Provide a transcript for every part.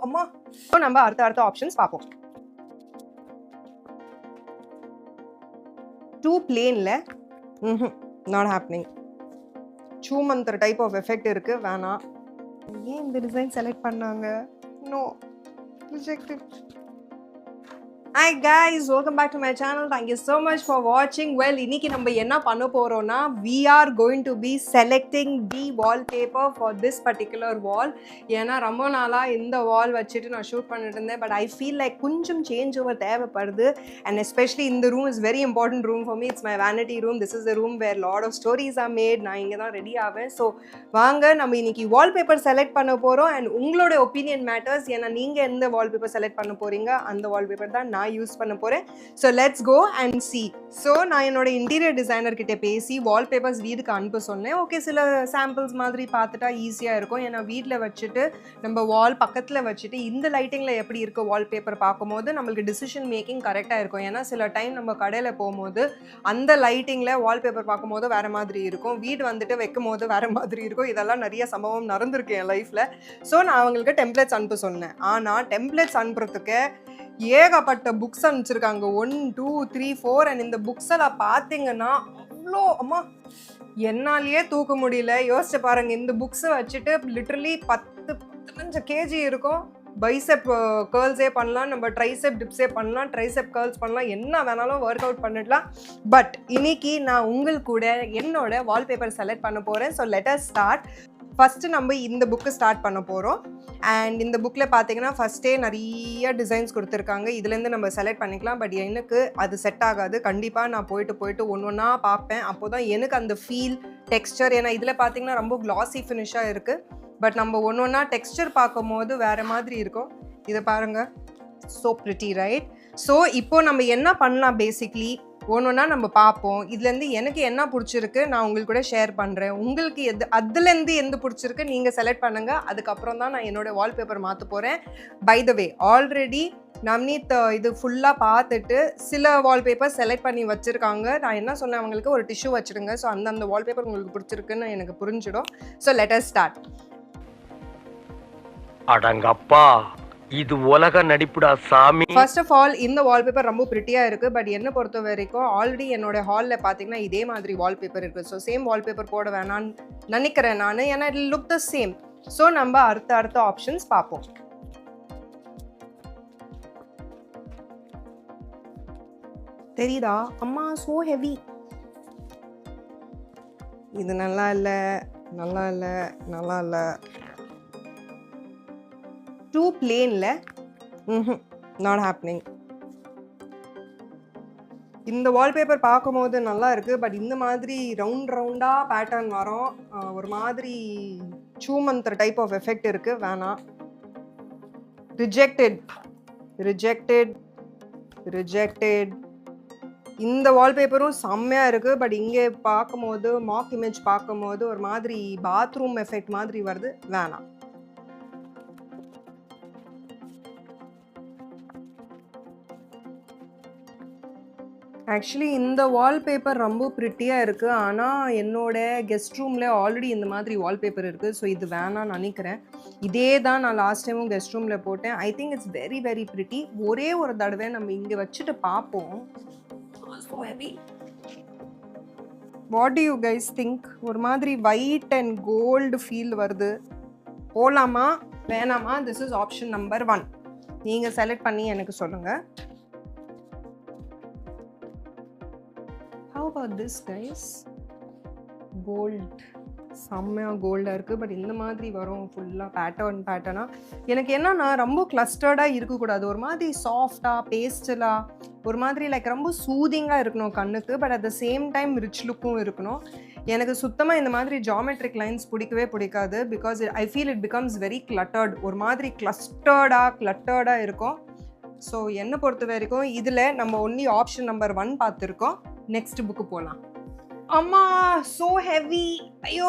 அம்மா. ஸோ நம்ம அடுத்த ஆப்ஷன்ஸ் பார்ப்போம். 2 பிளேன்ல நாட் ஹேப்பனிங். சூமந்தர் டைப் ஆஃப் எஃபெக்ட் இருக்கு, வேணாம். ஏன் இந்த டிசைன் செலக்ட் பண்ணாங்க? No, rejected. Hi guys, welcome back to my channel. Thank you so much for watching. Well, இன்னைக்கு நம்ம என்ன பண்ண போறோம்னா we are going to be selecting the wallpaper for this particular wall. ஏன்னா ரொம்ப நாளா இந்த வால் வச்சுட்டு நான் ஷூட் பண்ணிட்டு இருந்தேன், பட் I feel like கொஞ்சம் சேஞ்ச் ஓவர் தேவைப்படுது. And especially இந்த room is very important room for me. It's my vanity room. This is the room where lot of stories are made. நான் இங்க தான் ரெடி ஆவேன். So வாங்க நம்ம இன்னைக்கு வால்பேப்பர் செலக்ட் பண்ண போறோம். அண்ட் உங்களோட ஒப்பீனியன் மேட்டர்ஸ். ஏன்னா நீங்க எந்த வால்பேப்பர் செலக்ட் பண்ண போறீங்க, அந்த வால்பேப்பர் தான் நான் யூஸ் பண்ண போறேன். So let's go and see. So நான் என்னோட இன்டீரியர் டிசைனர் கிட்ட பேசி வால்பேப்பர்ஸ் வீட்டுக்கு அனுப்ப சொன்னேன். ஓகே, சில சாம்பிள்ஸ் மாதிரி பார்த்துட்டா ஈஸியாக இருக்கும். ஏன்னா வீட்டில் வச்சுட்டு நம்ம வால் பக்கத்தில் வச்சுட்டு இந்த லைட்டிங்கில் எப்படி இருக்க வால்பேப்பர் பார்க்கும்போது நம்மளுக்கு டிசிஷன் மேக்கிங் கரெக்டாக இருக்கும். ஏன்னா சில டைம் நம்ம கடையில் போகும்போது அந்த லைட்டிங்கில் வால்பேப்பர் பார்க்கும்போது வேறு மாதிரி இருக்கும், வீடு வந்துட்டு வைக்கும் போது வேறு மாதிரி இருக்கும். இதெல்லாம் நிறைய சம்பவம் நடந்திருக்கு என் லைஃப்பில். ஸோ நான் அவங்களுக்கு டெம்ப்ளேட்ஸ் அனுப்ப சொன்னேன். ஆனால் டெம்ப்ளேட்ஸ் அனுப்புறதுக்கு ஏகப்பட்ட புக்ஸ் அனுப்பிச்சிருக்காங்க, 1 2 3 4. அண்ட் இந்த புக்ஸ் எல்லாம் பார்த்தீங்கன்னா அவ்வளோ அம்மா என்னாலேயே தூக்க முடியல. யோசிச்சு பாருங்க, இந்த புக்ஸை வச்சுட்டு லிட்டரலி 10-15 கேஜி இருக்கும். பைசெப் கேர்ள்ஸே பண்ணலாம், நம்ம ட்ரைசெப் டிப்ஸே பண்ணலாம், ட்ரைசெப் கேர்ள்ஸ் பண்ணலாம், என்ன வேணாலும் ஒர்க் அவுட் பண்ணிடலாம். பட் இன்னைக்கு நான் உங்களுக்கு கூட என்னோட வால்பேப்பர் செலக்ட் பண்ண போகிறேன். So let us start. First நம்ம இந்த புக்கு ஸ்டார்ட் பண்ண போகிறோம். அண்ட் இந்த புக்கில் பார்த்தீங்கன்னா ஃபஸ்ட்டே நிறைய டிசைன்ஸ் கொடுத்துருக்காங்க. இதுலேருந்து நம்ம செலக்ட் பண்ணிக்கலாம். பட் எனக்கு அது செட் ஆகாது. கண்டிப்பாக நான் போயிட்டு ஒன்று ஒன்றா பார்ப்பேன். அப்போ தான் எனக்கு அந்த ஃபீல், டெக்ஸ்டர். ஏன்னா இதில் பார்த்தீங்கன்னா ரொம்ப கிளாஸி ஃபினிஷாக இருக்குது. பட் நம்ம ஒன்று ஒன்றா டெக்ஸ்டர் பார்க்கும் போது வேறு மாதிரி இருக்கும். இதை பாருங்கள், ஸோ ப்ரிட்டி, ரைட்? ஸோ இப்போ நம்ம என்ன பண்ணலாம், பேசிக்லி ஒன்றுனா நம்ம பார்ப்போம். இதுலேருந்து எனக்கு என்ன பிடிச்சிருக்கு நான் உங்களுக்கு கூட ஷேர் பண்ணுறேன். உங்களுக்கு அதுலேருந்து எந்த பிடிச்சிருக்கு நீங்கள் செலக்ட் பண்ணுங்கள். அதுக்கப்புறம் தான் நான் என்னோடய வால்பேப்பர் மாற்ற போகிறேன். பை த வே, ஆல்ரெடி நம்னீத் இது ஃபுல்லாக பார்த்துட்டு சில வால்பேப்பர் செலக்ட் பண்ணி வச்சுருக்காங்க. நான் என்ன சொன்னேன், அவங்களுக்கு ஒரு டிஷ்யூ வச்சுருங்க. ஸோ அந்த வால்பேப்பர் உங்களுக்கு பிடிச்சிருக்குன்னு எனக்கு புரிஞ்சிடும். So let us start. அடங்கப்பா, இது உலக நடிப்புடா சாமி. ஃபர்ஸ்ட் ஆஃப் ஆல் இந்த வால்பேப்பர் ரொம்ப பிரிட்டியாக இருக்குது. பட் என்ன பொறுத்த வரைக்கும் ஆல்ரெடி என்னோட ஹாலில் பார்த்தீங்கன்னா இதே மாதிரி வால்பேப்பர் இருக்குது. ஸோ சேம் வால்பேப்பர் போட வேணான்னு நினைக்கிறேன் நான். ஏன்னா it look the same. So நம்ம அடுத்த ஆப்ஷன்ஸ் பார்ப்போம். தெரியுதா அம்மா, ஸோ ஹெவி. இது நல்லா இல்லை. 2 பிளேன்ல நாட் ஹேப்பனிங். இந்த வால்பேப்பர் பார்க்கும்போது நல்லா இருக்குது. பட் இந்த மாதிரி ரவுண்டாக பேட்டர்ன் வரும், ஒரு மாதிரி சூமந்தர் டைப் ஆஃப் எஃபெக்ட் இருக்குது, வேணாம். ரிஜெக்டட். இந்த வால்பேப்பரும் செம்மையாக இருக்குது. பட் இங்கே பார்க்கும்போது மாக் இமேஜ் பார்க்கும்போது ஒரு மாதிரி பாத்ரூம் எஃபெக்ட் மாதிரி வருது, வேணாம். ஆக்சுவலி இந்த வால்பேப்பர் ரொம்ப ப்ரிட்டியாக இருக்குது. ஆனால் என்னோட கெஸ்ட் ரூமில் ஆல்ரெடி இந்த மாதிரி வால்பேப்பர் இருக்குது. ஸோ இது வேணான்னு நினைக்கிறேன். இதே தான் நான் லாஸ்ட் டைமும் கெஸ்ட் ரூமில் போட்டேன். I think it's very very pretty. ஒரே ஒரு தடவை நம்ம இங்கே வச்சுட்டு பார்ப்போம். What to you guys think? ஒரு மாதிரி ஒயிட் அண்ட் கோல்டு ஃபீல் வருது. போகலாமா வேணாமா? This is option number 1. நீங்கள் செலக்ட் பண்ணி எனக்கு சொல்லுங்கள். How about this guys? Gold. செம்மையாக கோல்டாக இருக்குது. பட் இந்த மாதிரி வரும் ஃபுல்லாக பேட்டர்னாக. எனக்கு என்னன்னா ரொம்ப கிளஸ்டர்டாக இருக்கக்கூடாது. ஒரு மாதிரி சாஃப்டாக பேஸ்டலாக, ஒரு மாதிரி லைக் ரொம்ப சூதிங்காக இருக்கணும் கண்ணுக்கு. But at the same time rich லுக்கும் இருக்கணும். எனக்கு சுத்தமாக இந்த மாதிரி ஜாமெட்ரிக் லைன்ஸ் பிடிக்காது. Because I feel it becomes very cluttered. ஒரு மாதிரி கிளட்டர்டாக இருக்கும். ஸோ என்னை பொறுத்த வரைக்கும் இதில் நம்ம ஒன்லி ஆப்ஷன் நம்பர் 1 பார்த்துருக்கோம். நெக்ஸ்ட் புக்கு போகலாம். அம்மா, ஸோ ஹெவி. ஐயோ,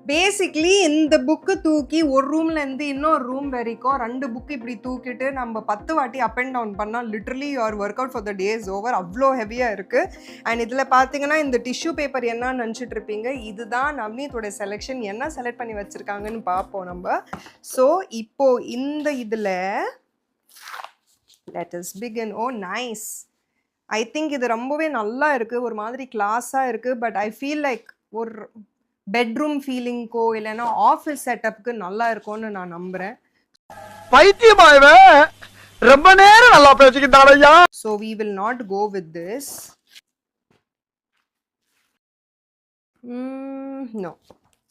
பேசிக்லி இந்த புக்கு தூக்கி ஒரு ரூம்ல இருந்து இன்னொரு ரூம் வரைக்கும் 2 புக்கு இப்படி தூக்கிட்டு நம்ம 10 வாட்டி அப் அண்ட் டவுன் பண்ணால் literally your work out for the days over. அவ்வளோ ஹெவியாக இருக்குது. அண்ட் இதில் பார்த்தீங்கன்னா இந்த டிஷ்யூ பேப்பர் என்ன நினச்சிட்டு இருப்பீங்க, இதுதான் நவ்னீத்தோட செலெக்ஷன். என்ன செலக்ட் பண்ணி வச்சுருக்காங்கன்னு பார்ப்போம் நம்ம. ஸோ இப்போ இந்த இதில் let us begin. O nice. I think இது ரொம்பவே நல்லா இருக்குது, ஒரு மாதிரி கிளாஸாக இருக்குது. பட் ஐ ஃபீல் லைக் ஒரு பெட்ரூம் ஃபீலிங்க்கோ இல்லைன்னா ஆஃபீஸ் செட்டப்புக்கு நல்லா இருக்கும்னு நான் நம்புகிறேன். பைத்தியமாயவே ரொம்ப நேரம் நல்லா பேசிக்கிட்டாரையா. So we will not go with this. No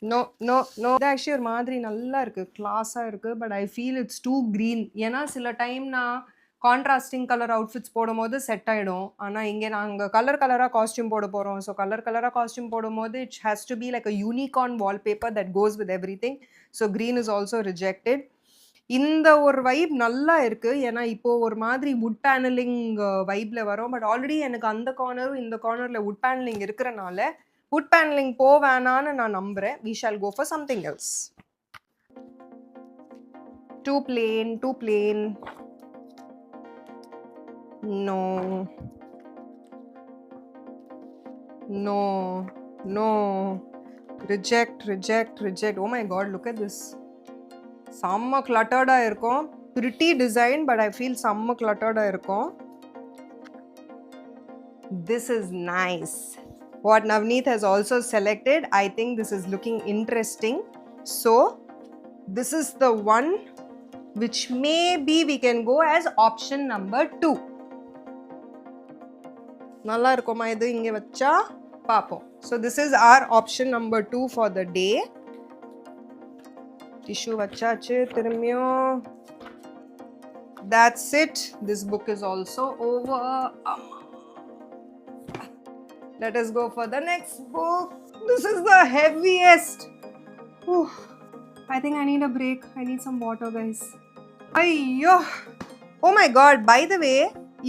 no no no. இது ஆக்சுவலி ஒரு மாதிரி நல்லா இருக்குது, கிளாஸாக இருக்குது. But I feel it's too green. ஏன்னா சில டைம் நான் கான்ட்ராஸ்டிங் கலர் அவுட்ஃபிட்ஸ் போடும்போது செட் ஆகிடும். ஆனால் இங்கே நாங்கள் கலராக காஸ்டியூம் போட போகிறோம். ஸோ கலராக காஸ்டியூம் போடும்போது it has to be like a unicorn wallpaper that goes with every thing. So green is also rejected. இந்த ஒரு வைப் நல்லா இருக்குது. ஏன்னா இப்போது ஒரு மாதிரி வுட் பேனலிங் வைப்பில் வரும். பட் ஆல்ரெடி எனக்கு அந்த கார்னரும் இந்த கார்னரில் வுட் பேனலிங் இருக்கிறனால வுட் பேனலிங் வேணான்னு நான் நம்புகிறேன். We shall go for something else. Too plain. No. Reject. Oh my god, look at this. Samma cluttered இருக்கும். Pretty design, but I feel samma cluttered இருக்கும். This is nice. What Navneet has also selected, I think this is looking interesting. So, this is the one which maybe we can go as option number 2. நல்லா இருக்குமா இது இங்கே வச்சா பார்ப்போம். So this is our option number 2 for the day. Tissue வச்சாச்சு திரும்பியும். That's it. This book is also over. Let us go for the next book. This is the heaviest. I think I need a break. I need some water, guys. Ayyo. Oh my god, by the way,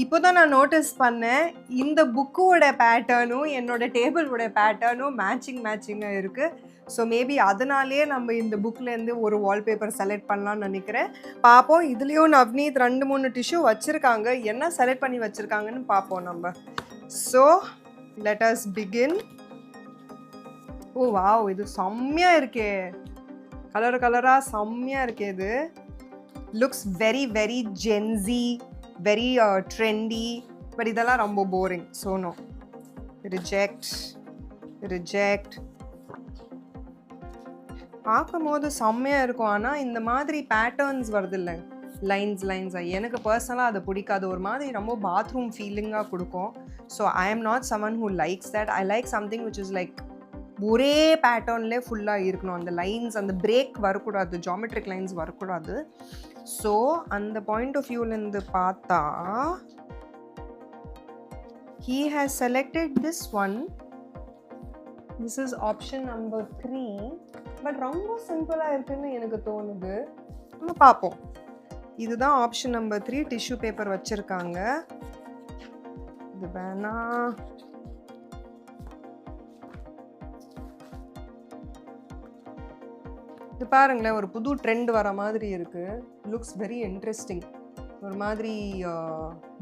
இப்போ தான் நான் notice பண்ணேன் இந்த புக்கோட பேட்டர்னும் என்னோட டேபிளோட பேட்டர்னும் மேட்சிங்காக இருக்குது. So maybe அதனாலே நம்ம இந்த புக்லேருந்து ஒரு வால்பேப்பர் செலக்ட் பண்ணலான்னு நினைக்கிறேன். பார்ப்போம். இதுலேயும் நவ்னீத் 2-3 டிஷ்யூ வச்சுருக்காங்க. என்ன செலக்ட் பண்ணி வச்சுருக்காங்கன்னு பார்ப்போம் நம்ம. So let as begin. ஓ வாவ், இது செம்மையாக இருக்கே. கலராக செம்மையாக இருக்கே. இது looks very very Gen Z, very trendy, but இதெல்லாம் ரொம்ப boring. So no. Reject. பார்க்கும்போது செம்மையாக இருக்கும். ஆனால் இந்த மாதிரி பேட்டர்ன்ஸ் வருது இல்லை, லைன்ஸாக எனக்கு பர்சனலாக அது பிடிக்காது. ஒரு மாதிரி ரொம்ப பாத்ரூம் ஃபீலிங்காக கொடுக்கும். So I am not someone who likes that. I like something which is like ஒரே பேட்டர்ன்லேயே ஃபுல்லாக இருக்கணும். அந்த லைன்ஸ், அந்த பிரேக் வரக்கூடாது, ஜாமெட்ரிக் லைன்ஸ் வரக்கூடாது. ஸோ அந்த பாயிண்ட் ஆஃப் வியூலேருந்து பார்த்தா he has selected this one. This is option number 3. But ரொம்ப சிம்பிளாக இருக்குன்னு எனக்கு தோணுது. நம்ம பார்ப்போம். இதுதான் ஆப்ஷன் நம்பர் 3. டிஷ்யூ பேப்பர் வச்சுருக்காங்க. இது வேணா. இது பாருங்களேன், ஒரு புது ட்ரெண்ட் வர மாதிரி இருக்குது. Looks very interesting. ஒரு மாதிரி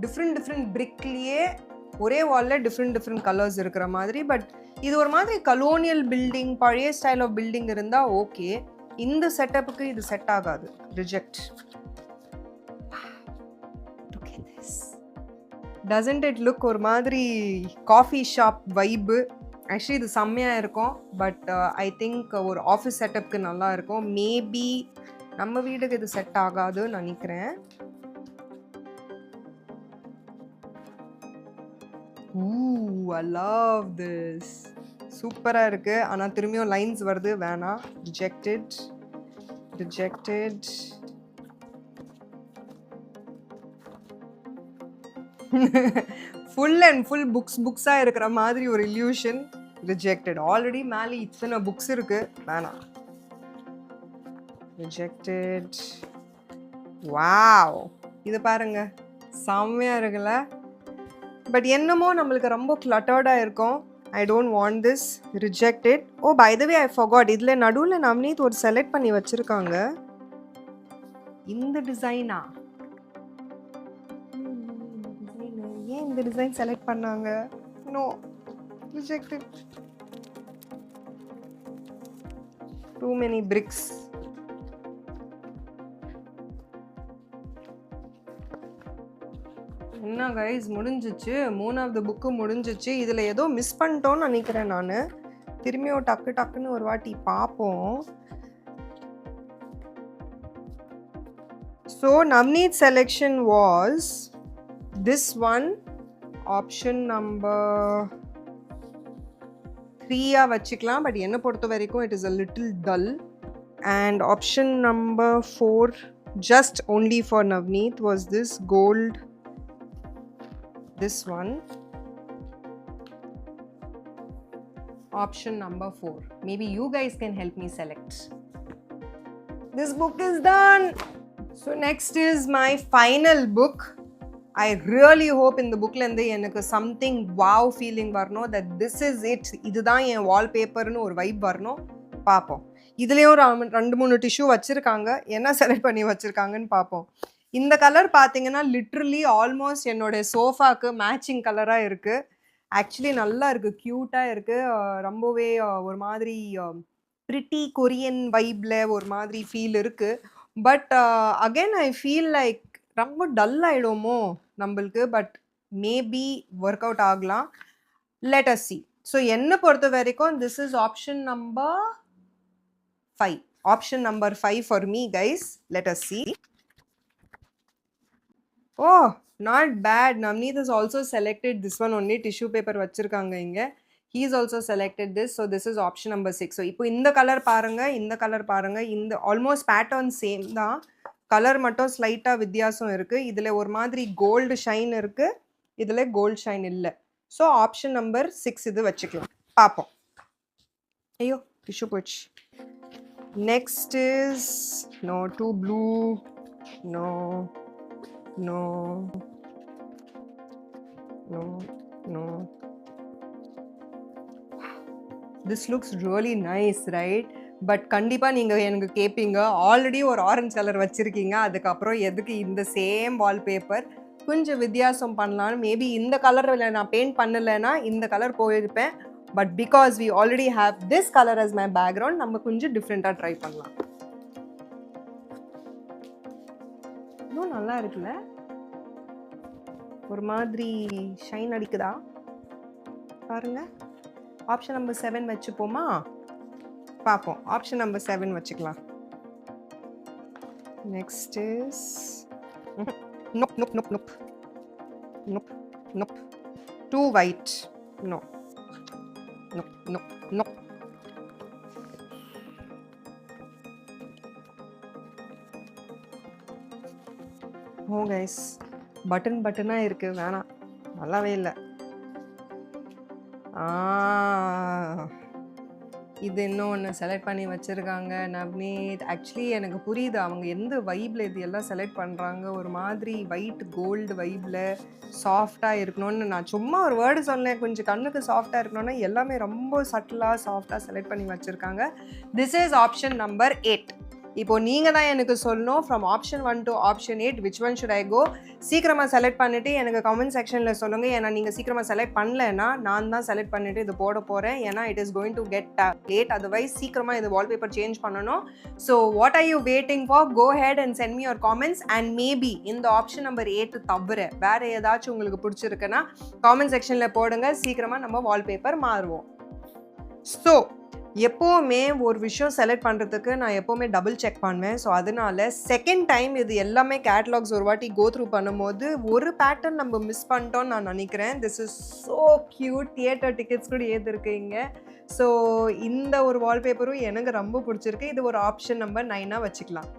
டிஃப்ரெண்ட் பிரிக்லேயே ஒரே வாலில் டிஃப்ரெண்ட் கலர்ஸ் இருக்கிற மாதிரி. பட் இது ஒரு மாதிரி கலோனியல் பில்டிங், பழைய ஸ்டைல் ஆஃப் பில்டிங் இருந்தால் ஓகே. இந்த செட்டப்புக்கு இது செட் ஆகாது. ரிஜெக்ட். டசன்ட் இட் லுக் ஒரு மாதிரி காஃபி ஷாப் வைப்பு? ஆக்சுவலி இது செம்மையாக இருக்கும். பட் ஐ திங்க் ஒரு ஆஃபீஸ் செட்டப்புக்கு நல்லா இருக்கும். மேபி நம்ம வீட்டுக்கு இது செட் ஆகாதுன்னு நினைக்கிறேன். I love this. சூப்பராக இருக்குது. ஆனால் திரும்பியும் லைன்ஸ் வருது, வேணாம். ரிஜெக்டட். ஃபுல் அண்ட் ஃபுல் புக்ஸாக இருக்கிற மாதிரி ஒரு இல்யூஷன். ரிஜெக்டட். ஆல்ரெடி மேலே இத்தனை புக்ஸ் இருக்குது, வேணாம். ரிஜெக்டட். வாவ், இது பாருங்க, செம்மையாக இருக்குல்ல. பட் என்னமோ நம்மளுக்கு ரொம்ப கிளட்டர்டாக இருக்கும். I don't want this. Reject it. Oh, by the way, I forgot. இதுல நடுவுல நவநீத் ஒரு செலக்ட் பண்ணி வச்சிருக்காங்க. இந்த டிசைனா? ஏன் இந்த டிசைன் செலக்ட் பண்ணாங்க? No. Reject it. Too many bricks. என்ன கைஸ் முடிஞ்சிச்சு, மூணாவது புக்கு முடிஞ்சிச்சு. இதில் ஏதோ மிஸ் பண்ணிட்டோன்னு நினைக்கிறேன் நான். திரும்பியும் டக்குன்னு ஒரு வாட்டி பார்ப்போம். So Navneet selection was this one. Option number 3 வச்சுக்கலாம். பட் என்னை பொறுத்த வரைக்கும் it is a little dull. And option number 4 just only for Navneet was this gold. This one. Option number 4. Maybe you guys can help me select. This book is done. So next is my final book. I really hope in the book lende enakku something wow feeling varno, that this is it. Idudhaan en wallpaper nu or vibe varno. Paapom. இதுலயும் ஒரு 2-3 tissue வச்சிருக்காங்க. என்ன select பண்ணி வச்சிருக்காங்கன்னு பார்ப்போம். இந்த colour பார்த்தீங்கன்னா literally almost என்னோட சோஃபாக்கு மேட்சிங் கலராக இருக்குது. ஆக்சுவலி நல்லா இருக்குது, க்யூட்டாக இருக்குது. ரொம்பவே ஒரு மாதிரி ப்ரிட்டி கொரியன் வைப்பில் ஒரு மாதிரி ஃபீல் இருக்குது. But again I feel like ரொம்ப டல் ஆகிடுமோ நம்மளுக்கு. பட் மேபி ஒர்க் அவுட் ஆகலாம். Let us see. ஸோ என்னை பொறுத்த வரைக்கும் this is option number 5. Option number 5 for me, guys. Let us see. Oh, not bad. Navneet has also selected this one only. Tissue paper vachirukanga inga. He has also selected this. So this is option number 6. So ipo inda color parunga, inda almost pattern same da. Color mattum slight ah வித்தியாசம் இருக்கு. இதுல ஒரு மாதிரி gold shine இருக்கு, இதுல gold shine இல்ல. So option number 6 இது வச்சுக்கலாம். பாப்போம். ஐயோ tissue போச்சு. Next is no, too blue. No. This looks really nice, right? But கண்டிப்பாக நீங்கள் எனக்கு கேட்பீங்க, ஆல்ரெடி ஒரு ஆரஞ்சு கலர் வச்சுருக்கீங்க, அதுக்கப்புறம் எதுக்கு இந்த சேம் வால்பேப்பர்? கொஞ்சம் வித்தியாசம் பண்ணலான்னு. மேபி இந்த கலரில் நான் பெயிண்ட் பண்ணலைன்னா இந்த கலர் போயிருப்பேன். But because we already have this colour as my background, நம்ம கொஞ்சம் டிஃப்ரெண்ட்டாக ட்ரை பண்ணலாம். இன்னும் நல்லா இருக்குல்ல, ஒரு மாதிரி ஷைன் அடிக்குதா பாருங்க. Option number 7 வச்சுப்போமா? பார்ப்போம். ஆப்ஷன் நம்பர் 7 வச்சுக்கலாம். Next is nope, nope, nope, nope. Nope, nope. Too white. No. Nope, nope, nope. Oh guys, பட்டனாக இருக்குது, வேணாம், நல்லாவே இல்லை. இது இன்னும் ஒன்று செலக்ட் பண்ணி வச்சுருக்காங்க நவ்னீத். ஆக்சுவலி எனக்கு புரியுது அவங்க எந்த வைப்பில் இது எல்லாம் செலக்ட் பண்ணுறாங்க. ஒரு மாதிரி ஒயிட் கோல்டு வைப்பில் சாஃப்டாக இருக்கணும்னு நான் சும்மா ஒரு வேர்டு சொன்னேன். கொஞ்சம் கண்ணுக்கு சாஃப்டாக இருக்கணும்னா எல்லாமே ரொம்ப சட்டிலாக சாஃப்டாக செலக்ட் பண்ணி வச்சுருக்காங்க. This is option number 8. இப்போது நீங்கள் தான் எனக்கு சொல்லணும் from option 1 to option 8 which one should I go. சீக்கிரமாக செலக்ட் பண்ணிவிட்டு எனக்கு கமெண்ட் செக்ஷனில் சொல்லுங்கள். ஏன்னா நீங்கள் சீக்கிரமாக செலக்ட் பண்ணலைன்னா நான் தான் செலக்ட் பண்ணிவிட்டு இது போட போகிறேன். ஏன்னா it is going to get late. Otherwise சீக்கிரமாக இது வால்பேப்பர் சேஞ்ச் பண்ணணும். So what are you waiting for? Go ahead and send me your comments. And maybe இந்த ஆப்ஷன் நம்பர் 8 தவிர வேறு ஏதாச்சும் உங்களுக்கு பிடிச்சிருக்குன்னா காமெண்ட் செக்ஷனில் போடுங்க. சீக்கிரமாக நம்ம வால்பேப்பர் மாறுவோம். ஸோ எப்போவுமே ஒரு விஷயம் செலக்ட் பண்ணுறதுக்கு நான் எப்போவுமே டபுள் செக் பண்ணுவேன். ஸோ அதனால செகண்ட் டைம் இது எல்லாமே கேட்லாக்ஸ் ஒரு வாட்டி கோ த்ரூ பண்ணும்போது ஒரு பேட்டர்ன் நம்ம மிஸ் பண்ணிட்டோம்னு நான் நினைக்கிறேன். This is so cute. Theatre tickets கூட ஏற்றிருக்கீங்க. ஸோ இந்த ஒரு வால்பேப்பரும் எனக்கு ரொம்ப பிடிச்சிருக்கு. இது ஒரு ஆப்ஷன் நம்பர் 9 வச்சுக்கலாம்.